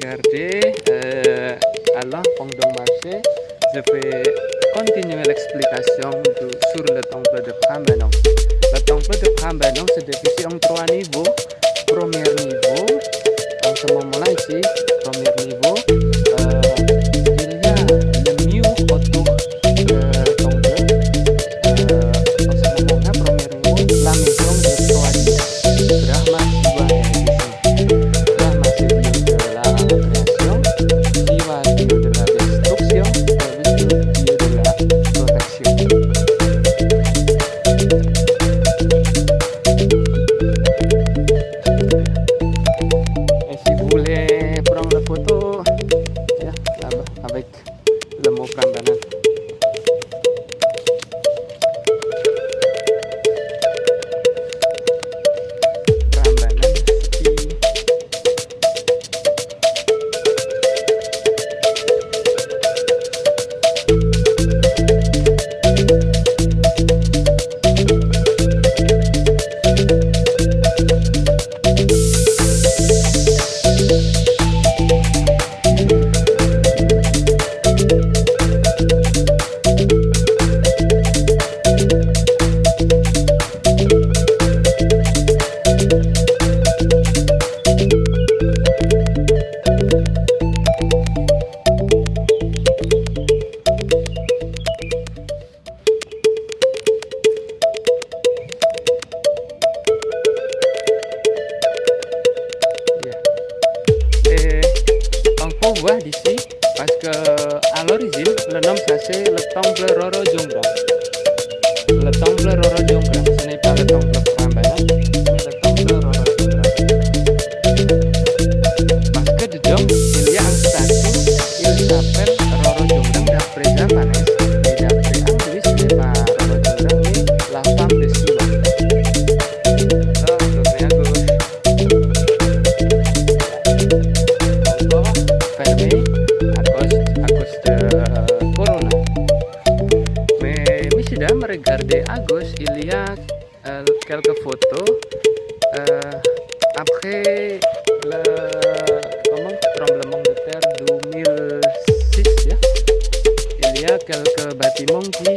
regardez, alors pendant marcher, je vais continuer l'explication sur le temple de Prambanan. Le temple de Prambanan se divise en 3 niveaux. Premier niveau, langsung mau mulai sih. Premier niveau, il y a le mur autour de temple. Langsung premier niveau, la maison de 3 dias. Drama jiwa edisi. Drama jiwa de la création, jiwa de la destruction, et jiwa de la protection. Photo ya avec le mot Prambanan. Prambanan on voit d'ici parce que à l'origine le nom ça c'est le temple Roro Jonggrang. Le temple Roro Jonggrang, ce n'est pas le temple Prambanan, mais le temple Roro Jonggrang. Parce que dedans il y a un statue, il s'appelle Roro Jonggrang d'après japonais et d'après anglais ce n'est pas Roro Jonggrang mais la femme de Shiva. Alors tournez à gauche. Fermé à cause de Corona. Mais mesdames, regardez à gauche, il y a quelques photos après le tremblement de terre 2006 ya. Il y a quelques bâtiments qui